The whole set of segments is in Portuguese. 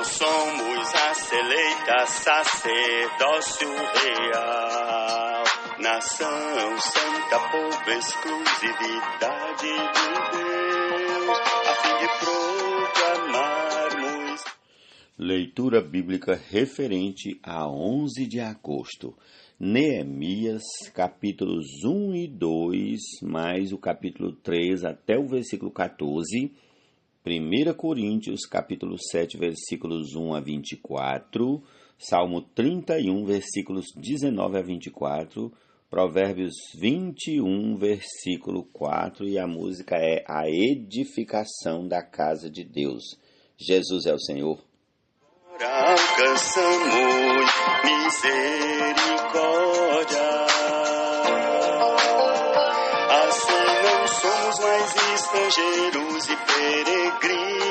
somos a seleita sacerdócio real, nação santa, povo, exclusividade de Deus, a fim de proclamarmos. Leitura bíblica referente a 11 de agosto. Neemias, capítulos 1 e 2, mais o capítulo 3 até o versículo 14. 1 Coríntios, capítulo 7, versículos 1 a 24. Salmo 31, versículos 19 a 24. Provérbios 21, versículo 4. E a música é a edificação da casa de Deus. Jesus é o Senhor. Alcançamos misericórdia, assim não somos mais estrangeiros e peregrinos,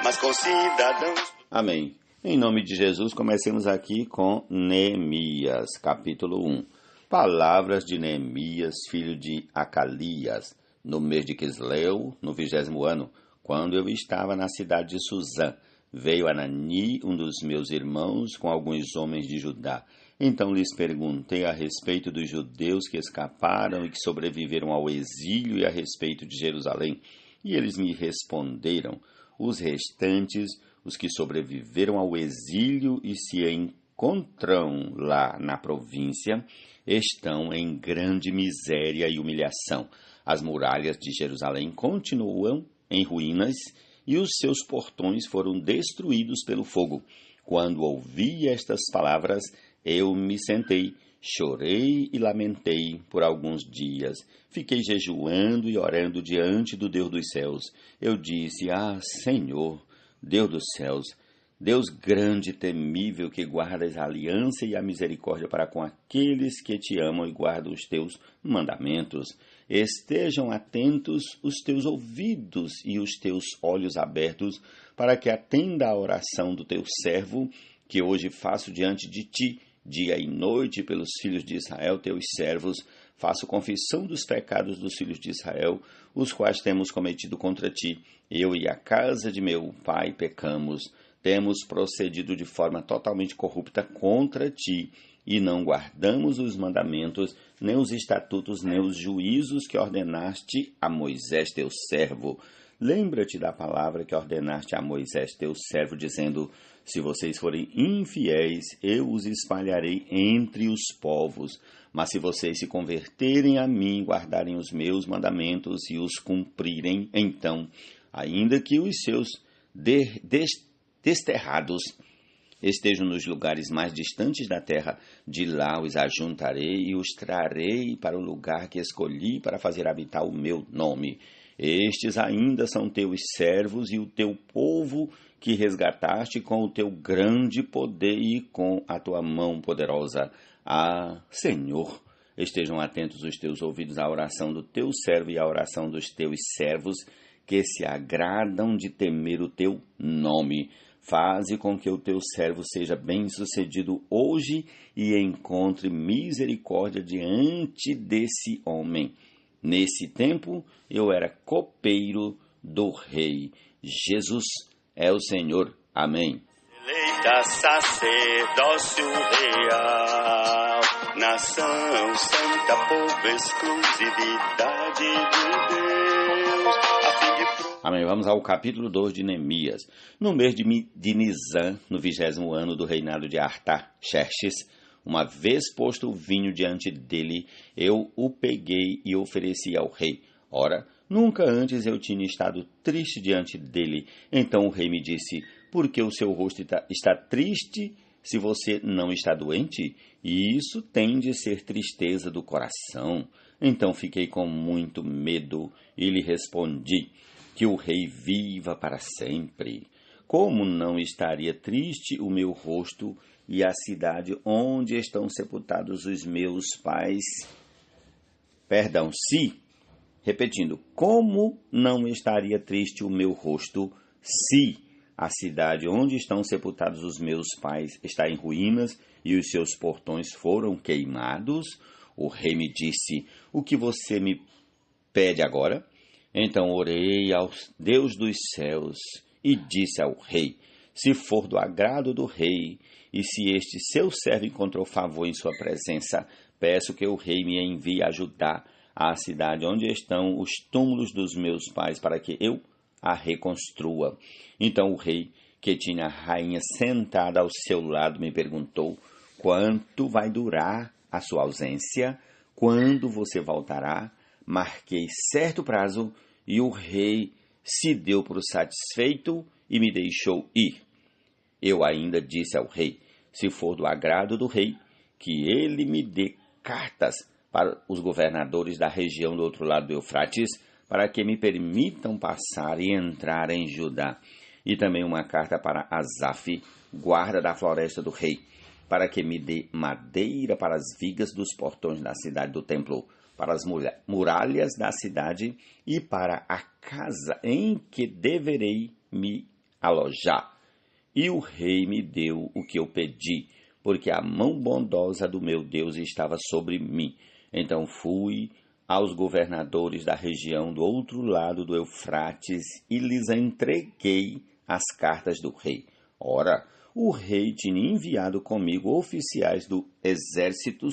mas concidadãos. Amém. Em nome de Jesus, comecemos aqui com Neemias, capítulo 1. Palavras de Neemias, filho de Acalias, no mês de Quisleu, no 20º ano, quando eu estava na cidade de Suzã, veio Anani, um dos meus irmãos, com alguns homens de Judá. Então lhes perguntei a respeito dos judeus que escaparam e que sobreviveram ao exílio e a respeito de Jerusalém. E eles me responderam: os restantes, os que sobreviveram ao exílio e se encontram lá na província, estão em grande miséria e humilhação. As muralhas de Jerusalém continuam em ruínas, e os seus portões foram destruídos pelo fogo. Quando ouvi estas palavras, eu me sentei, chorei e lamentei por alguns dias. Fiquei jejuando e orando diante do Deus dos céus. Eu disse: Senhor, Deus dos céus, Deus grande e temível, que guardas a aliança e a misericórdia para com aqueles que te amam e guardam os teus mandamentos. Estejam atentos os teus ouvidos e os teus olhos abertos, para que atenda a oração do teu servo, que hoje faço diante de ti, dia e noite, pelos filhos de Israel, teus servos. Faço confissão dos pecados dos filhos de Israel, os quais temos cometido contra ti. Eu e a casa de meu pai pecamos. Temos procedido de forma totalmente corrupta contra ti, e não guardamos os mandamentos, nem os estatutos, nem os juízos que ordenaste a Moisés teu servo. Lembra-te da palavra que ordenaste a Moisés teu servo, dizendo: se vocês forem infiéis, eu os espalharei entre os povos. Mas se vocês se converterem a mim, guardarem os meus mandamentos e os cumprirem, então, ainda que os seus desterrados estejam nos lugares mais distantes da terra, de lá os ajuntarei e os trarei para o lugar que escolhi para fazer habitar o meu nome. Estes ainda são teus servos e o teu povo que resgataste com o teu grande poder e com a tua mão poderosa. Senhor, estejam atentos os teus ouvidos à oração do teu servo e à oração dos teus servos, que se agradam de temer o teu nome. Faze com que o teu servo seja bem-sucedido hoje e encontre misericórdia diante desse homem. Nesse tempo, eu era copeiro do rei. Jesus é o Senhor. Amém. Eleita sacerdócio real, nação santa, povo, exclusividade de Deus, a fim de Amém. Vamos ao capítulo 2 de Neemias. No mês de Nisan, no 20º ano do reinado de Artaxerxes, uma vez posto o vinho diante dele, eu o peguei e ofereci ao rei. Ora, nunca antes eu tinha estado triste diante dele. Então o rei me disse: por que o seu rosto está triste se você não está doente? E isso tem de ser tristeza do coração. Então fiquei com muito medo e lhe respondi: que o rei viva para sempre. Como não estaria triste o meu rosto e a cidade onde estão sepultados os meus pais? Repetindo, como não estaria triste o meu rosto se a cidade onde estão sepultados os meus pais está em ruínas e os seus portões foram queimados? O rei me disse: o que você me pede agora? Então orei ao Deus dos céus e disse ao rei: se for do agrado do rei, e se este seu servo encontrou favor em sua presença, peço que o rei me envie ajudar a cidade onde estão os túmulos dos meus pais, para que eu a reconstrua. Então o rei, que tinha a rainha sentada ao seu lado, me perguntou: quanto vai durar a sua ausência? Quando você voltará? Marquei certo prazo e o rei se deu por satisfeito e me deixou ir. Eu ainda disse ao rei: se for do agrado do rei, que ele me dê cartas para os governadores da região do outro lado do Eufrates, para que me permitam passar e entrar em Judá. E também uma carta para Asaf, guarda da floresta do rei, para que me dê madeira para as vigas dos portões da cidade do templo, para as muralhas da cidade e para a casa em que deverei me alojar. E o rei me deu o que eu pedi, porque a mão bondosa do meu Deus estava sobre mim. Então fui aos governadores da região do outro lado do Eufrates e lhes entreguei as cartas do rei. Ora, o rei tinha enviado comigo oficiais do exército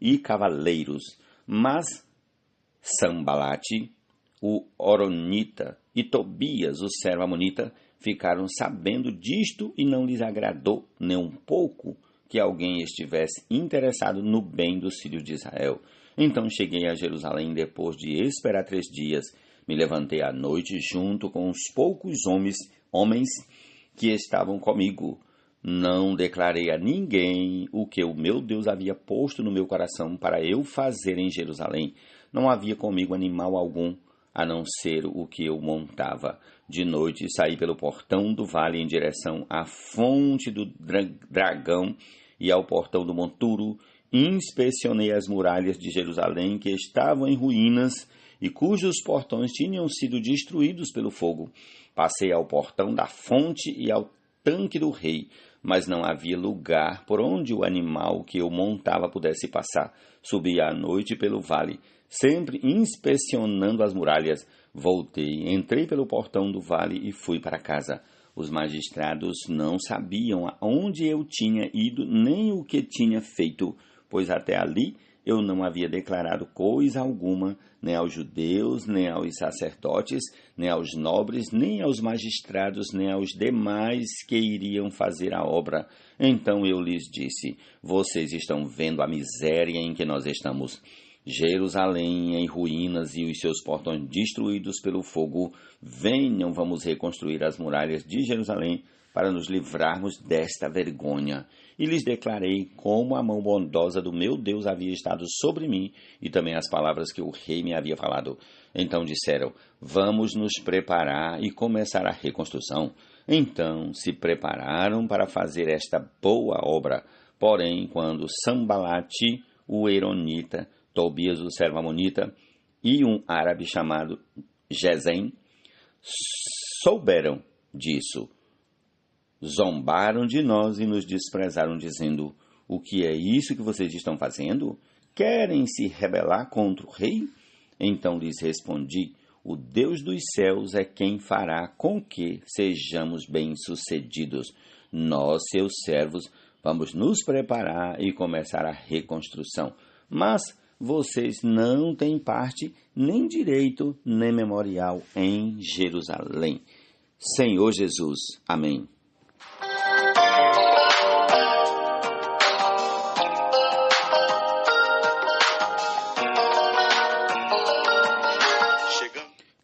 e cavaleiros, mas Sambalate, o Horonita, e Tobias, o servo amonita, ficaram sabendo disto e não lhes agradou nem um pouco que alguém estivesse interessado no bem dos filhos de Israel. Então cheguei a Jerusalém depois de esperar 3 dias. Me levantei à noite junto com os poucos homens que estavam comigo. Não declarei a ninguém o que o meu Deus havia posto no meu coração para eu fazer em Jerusalém. Não havia comigo animal algum, a não ser o que eu montava. De noite saí pelo portão do vale em direção à fonte do dragão e ao portão do monturo. Inspecionei as muralhas de Jerusalém que estavam em ruínas e cujos portões tinham sido destruídos pelo fogo. Passei ao portão da fonte e ao tanque do rei, mas não havia lugar por onde o animal que eu montava pudesse passar. Subi à noite pelo vale, sempre inspecionando as muralhas. Voltei, entrei pelo portão do vale e fui para casa. Os magistrados não sabiam aonde eu tinha ido nem o que tinha feito, pois até ali eu não havia declarado coisa alguma, nem aos judeus, nem aos sacerdotes, nem aos nobres, nem aos magistrados, nem aos demais que iriam fazer a obra. Então eu lhes disse: vocês estão vendo a miséria em que nós estamos. Jerusalém em ruínas e os seus portões destruídos pelo fogo. Venham, vamos reconstruir as muralhas de Jerusalém para nos livrarmos desta vergonha. E lhes declarei como a mão bondosa do meu Deus havia estado sobre mim e também as palavras que o rei me havia falado. Então disseram: vamos nos preparar e começar a reconstrução. Então se prepararam para fazer esta boa obra. Porém, quando Sambalate, o Eronita, Tobias, o servo amonita, e um árabe chamado Gesem souberam disso, zombaram de nós e nos desprezaram, dizendo: o que é isso que vocês estão fazendo? Querem se rebelar contra o rei? Então lhes respondi: o Deus dos céus é quem fará com que sejamos bem-sucedidos. Nós, seus servos, vamos nos preparar e começar a reconstrução. Mas vocês não têm parte, nem direito, nem memorial em Jerusalém. Senhor Jesus. Amém.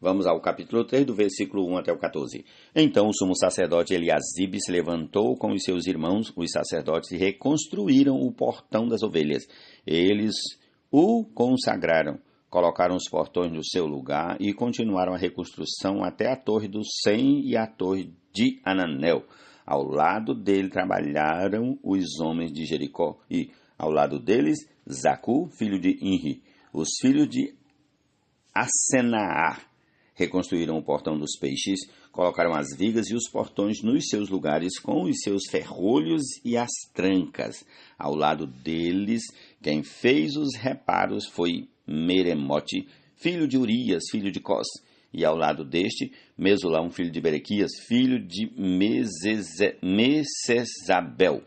Vamos ao capítulo 3, do versículo 1 até o 14. Então o sumo sacerdote Eliasibe se levantou com os seus irmãos, os sacerdotes, e reconstruíram o portão das ovelhas. Eles o consagraram, colocaram os portões no seu lugar e continuaram a reconstrução até a torre do Sem e a torre de Ananel. Ao lado dele trabalharam os homens de Jericó e, ao lado deles, Zacu, filho de Inri. Os filhos de Asenaar reconstruíram o portão dos peixes, colocaram as vigas e os portões nos seus lugares com os seus ferrolhos e as trancas. Ao lado deles, quem fez os reparos foi Meremote, filho de Urias, filho de Cós. E ao lado deste, Mesulão, filho de Berequias, filho de Mesesabel.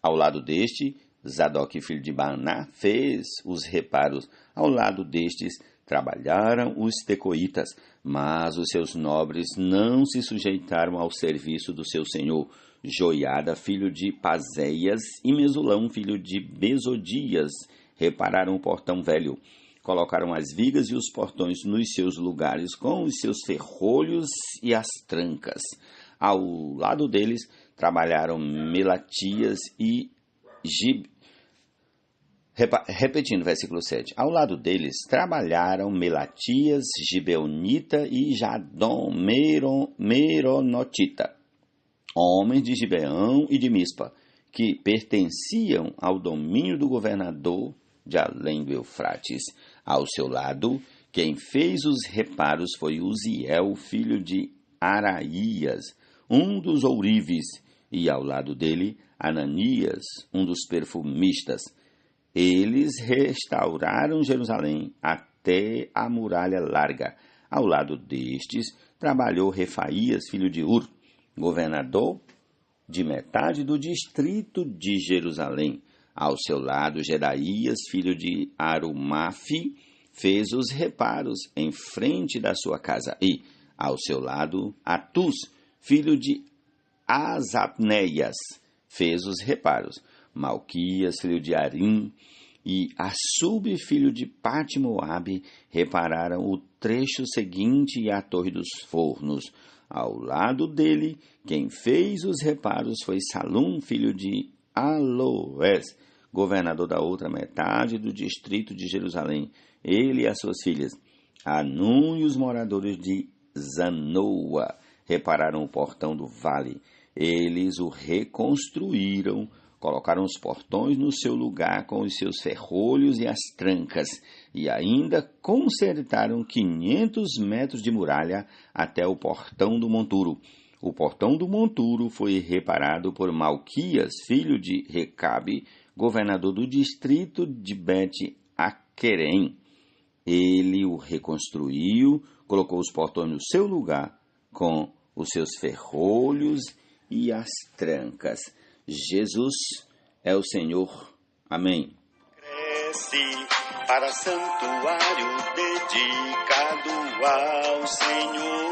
Ao lado deste, Zadok, filho de Baaná, fez os reparos. Ao lado destes, trabalharam os tecoitas, mas os seus nobres não se sujeitaram ao serviço do seu senhor. Joiada, filho de Pazéias, e Mesulão, filho de Besodias, repararam o portão velho. Colocaram as vigas e os portões nos seus lugares, com os seus ferrolhos e as trancas. Ao lado deles, trabalharam Melatias e Repetindo, versículo 7. Ao lado deles, trabalharam Melatias, Gibeonita e Jadom, Meronotita, homens de Gibeão e de Mispa, que pertenciam ao domínio do governador de além do Eufrates. Ao seu lado, quem fez os reparos foi Uziel, filho de Araías, um dos ourives, e ao lado dele, Ananias, um dos perfumistas. Eles restauraram Jerusalém até a muralha larga. Ao lado destes, trabalhou Refaías, filho de Ur, governador de metade do distrito de Jerusalém. Ao seu lado, Jedaías, filho de Arumafe, fez os reparos em frente da sua casa. E, ao seu lado, Atus, filho de Azapneias, fez os reparos. Malquias, filho de Arim, e Assub, filho de Patmoabe, repararam o trecho seguinte e a torre dos fornos. Ao lado dele, quem fez os reparos foi Salum, filho de Aloés, governador da outra metade do distrito de Jerusalém. Ele e as suas filhas, Anum e os moradores de Zanoa, repararam o portão do vale. Eles o reconstruíram, colocaram os portões no seu lugar com os seus ferrolhos e as trancas, e ainda consertaram 500 metros de muralha até o portão do monturo. O portão do monturo foi reparado por Malquias, filho de Recabe, governador do distrito de Bet-Aquerem. Ele o reconstruiu, colocou os portões no seu lugar com os seus ferrolhos e as trancas. Jesus é o Senhor. Amém. Cresce para santuário dedicado ao Senhor.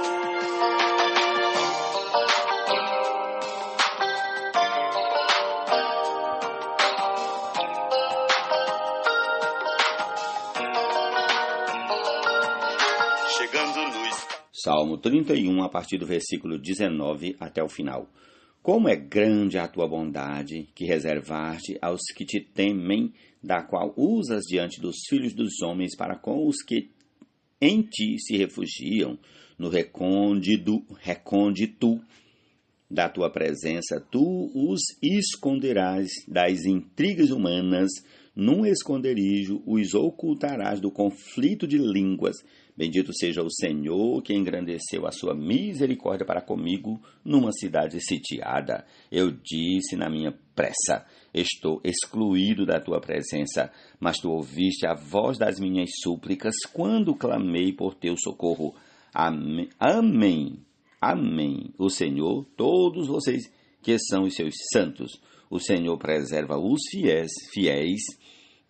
Chegando no Salmo 31, a partir do versículo 19 até o final. Como é grande a tua bondade, que reservaste aos que te temem, da qual usas diante dos filhos dos homens para com os que em ti se refugiam, no recôndito da tua presença, tu os esconderás das intrigas humanas, num esconderijo os ocultarás do conflito de línguas. Bendito seja o Senhor, que engrandeceu a sua misericórdia para comigo numa cidade sitiada. Eu disse na minha pressa, estou excluído da tua presença, mas tu ouviste a voz das minhas súplicas quando clamei por teu socorro. Amém. Amém. Amém. O Senhor, todos vocês que são os seus santos, o Senhor preserva os fiéis,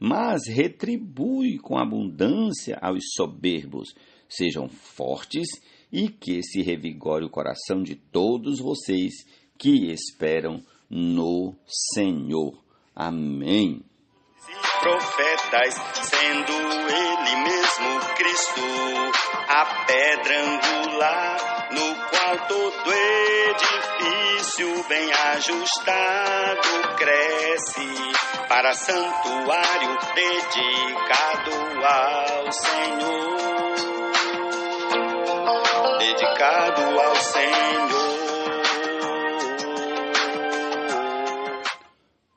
mas retribui com abundância aos soberbos. Sejam fortes e que se revigore o coração de todos vocês que esperam no Senhor. Amém. Profetas, sendo ele mesmo Cristo, a pedra angular, no qual todo edifício bem ajustado cresce, para santuário dedicado ao Senhor, dedicado ao Senhor.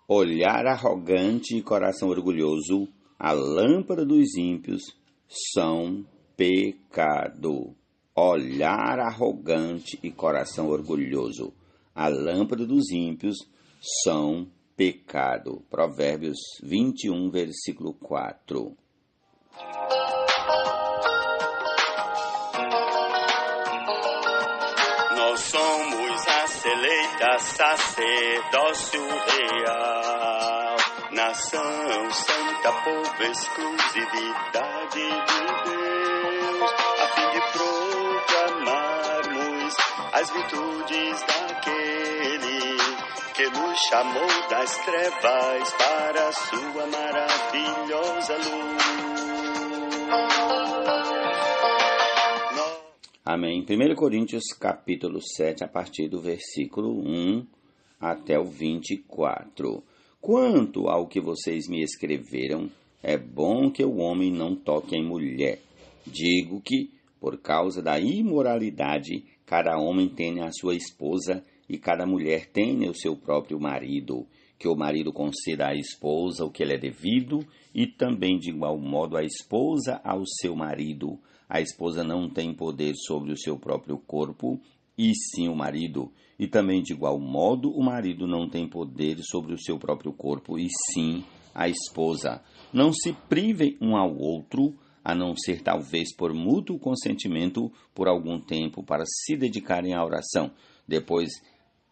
Olhar arrogante e coração orgulhoso, a lâmpada dos ímpios são pecado. Olhar arrogante e coração orgulhoso, a lâmpada dos ímpios são pecado. Provérbios 21, versículo 4. Nós somos a eleita sacerdócio real, nação santa, povo, exclusividade de Deus, a fim de proclamarmos as virtudes daquele que nos chamou das trevas para a sua maravilhosa luz. Amém. 1 Coríntios capítulo 7, a partir do versículo 1 até o 24. Quanto ao que vocês me escreveram, é bom que o homem não toque em mulher. Digo que, por causa da imoralidade, cada homem tenha a sua esposa e cada mulher tenha o seu próprio marido. Que o marido conceda à esposa o que lhe é devido e também, de igual modo, a esposa ao seu marido. A esposa não tem poder sobre o seu próprio corpo, e sim o marido. E também, de igual modo, o marido não tem poder sobre o seu próprio corpo, e sim a esposa. Não se privem um ao outro, a não ser talvez por mútuo consentimento por algum tempo para se dedicarem à oração. Depois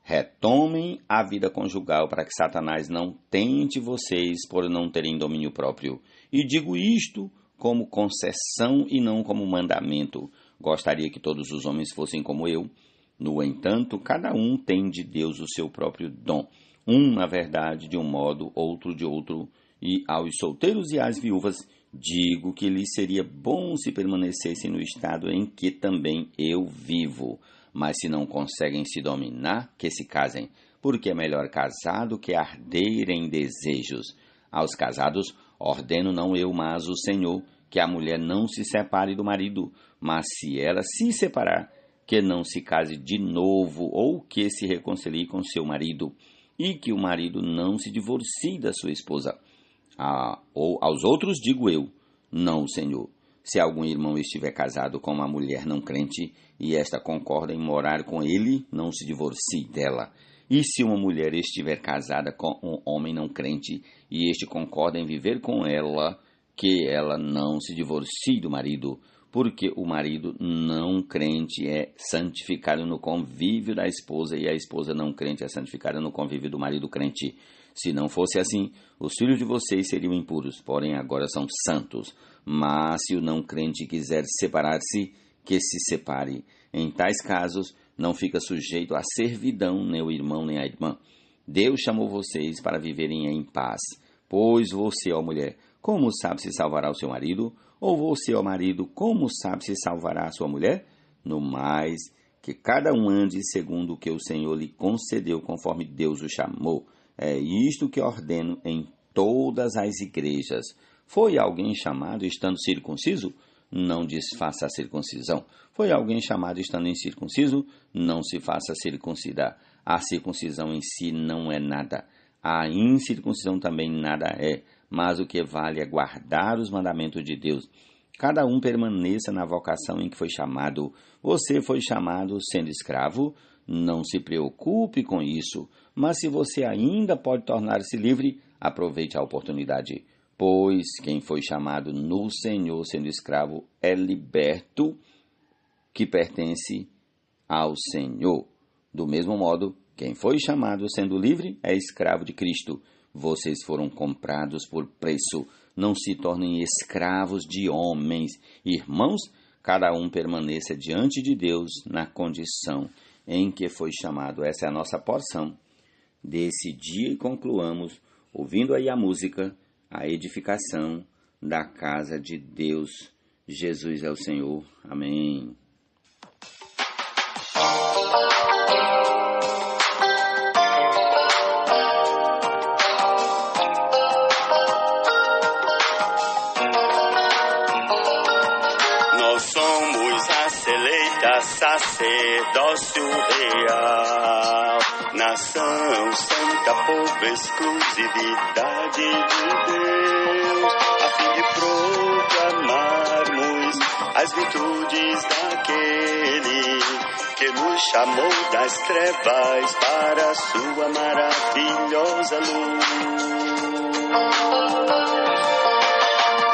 retomem a vida conjugal para que Satanás não tente vocês por não terem domínio próprio. E digo isto como concessão e não como mandamento. Gostaria que todos os homens fossem como eu. No entanto, cada um tem de Deus o seu próprio dom. Um, na verdade, de um modo, outro de outro. E aos solteiros e às viúvas, digo que lhes seria bom se permanecessem no estado em que também eu vivo. Mas se não conseguem se dominar, que se casem, porque é melhor casar do que arder em desejos. Aos casados, ordeno não eu, mas o Senhor, que a mulher não se separe do marido, mas se ela se separar, que não se case de novo ou que se reconcilie com seu marido, e que o marido não se divorcie da sua esposa. Ou aos outros digo eu, não o Senhor. Se algum irmão estiver casado com uma mulher não crente, e esta concorda em morar com ele, não se divorcie dela. E se uma mulher estiver casada com um homem não crente, e este concorda em viver com ela, que ela não se divorcie do marido, porque o marido não crente é santificado no convívio da esposa, e a esposa não crente é santificada no convívio do marido crente. Se não fosse assim, os filhos de vocês seriam impuros, porém agora são santos. Mas se o não crente quiser separar-se, que se separe. Em tais casos, não fica sujeito à servidão nem o irmão nem a irmã. Deus chamou vocês para viverem em paz. Pois você, ó mulher, como sabe se salvará o seu marido? Ou você, ó marido, como sabe se salvará a sua mulher? No mais, que cada um ande segundo o que o Senhor lhe concedeu, conforme Deus o chamou. É isto que ordeno em todas as igrejas. Foi alguém chamado estando circunciso? Não desfaça a circuncisão. Foi alguém chamado estando incircunciso? Não se faça circuncidar. A circuncisão em si não é nada. A incircuncisão também nada é. Mas o que vale é guardar os mandamentos de Deus. Cada um permaneça na vocação em que foi chamado. Você foi chamado sendo escravo? Não se preocupe com isso. Mas se você ainda pode tornar-se livre, aproveite a oportunidade. Pois quem foi chamado no Senhor sendo escravo é liberto, que pertence ao Senhor. Do mesmo modo, quem foi chamado sendo livre é escravo de Cristo. Vocês foram comprados por preço. Não se tornem escravos de homens. Irmãos, cada um permaneça diante de Deus na condição em que foi chamado. Essa é a nossa porção desse dia, e concluamos ouvindo aí a música, a edificação da casa de Deus. Jesus é o Senhor. Amém. Nós somos a eleita sacerdócio real, nação santa, povo, exclusividade de Deus, a fim de proclamarmos as virtudes daquele que nos chamou das trevas para a sua maravilhosa luz.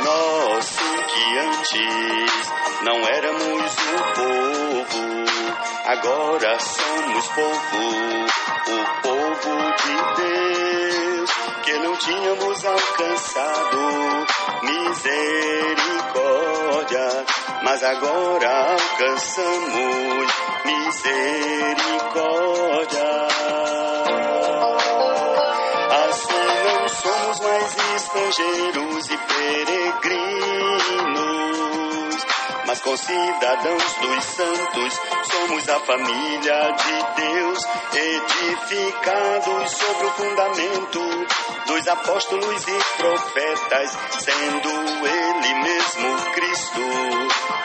Nós que antes não éramos o povo agora somos povo, o povo de Deus, que não tínhamos alcançado misericórdia, mas agora alcançamos misericórdia. Assim não somos mais estrangeiros e peregrinos, mas concidadãos dos santos, somos a família de Deus, edificados sobre o fundamento dos apóstolos e profetas, sendo Ele mesmo Cristo,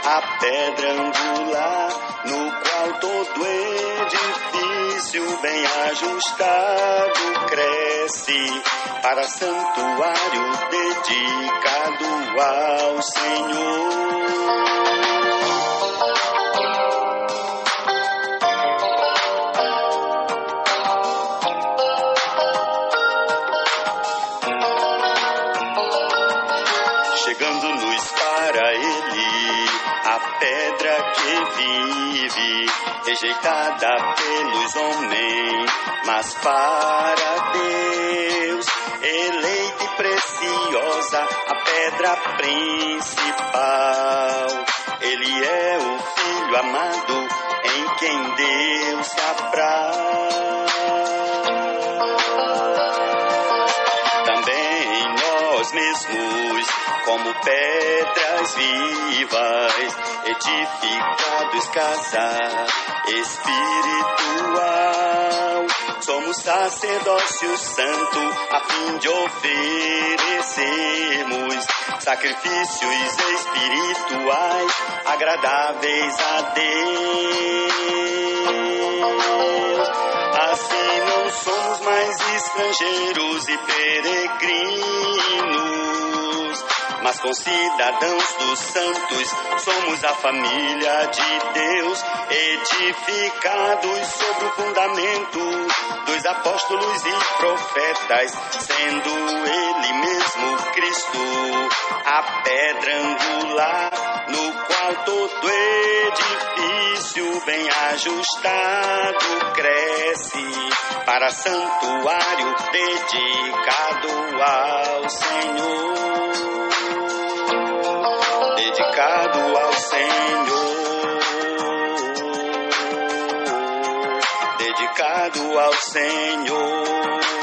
a pedra angular, no qual todo edifício bem ajustado cresce, para santuário dedicado ao Senhor. Chegando-nos para Ele, a pedra que vive, rejeitada pelos homens, mas para Deus, eleita e preciosa, a pedra principal. Ele é o Filho amado, em quem Deus se apraz. Também nós mesmos, como pedras vivas, edificados casa espiritual, somos sacerdócio santo, a fim de oferecermos sacrifícios espirituais agradáveis a Deus. Assim não somos mais estrangeiros e peregrinos, mas concidadãos dos santos, somos a família de Deus, edificados sobre o fundamento dos apóstolos e profetas, sendo Ele mesmo Cristo, a pedra angular, no qual todo edifício bem ajustado cresce, para santuário dedicado ao Senhor. Dedicado ao Senhor, dedicado ao Senhor.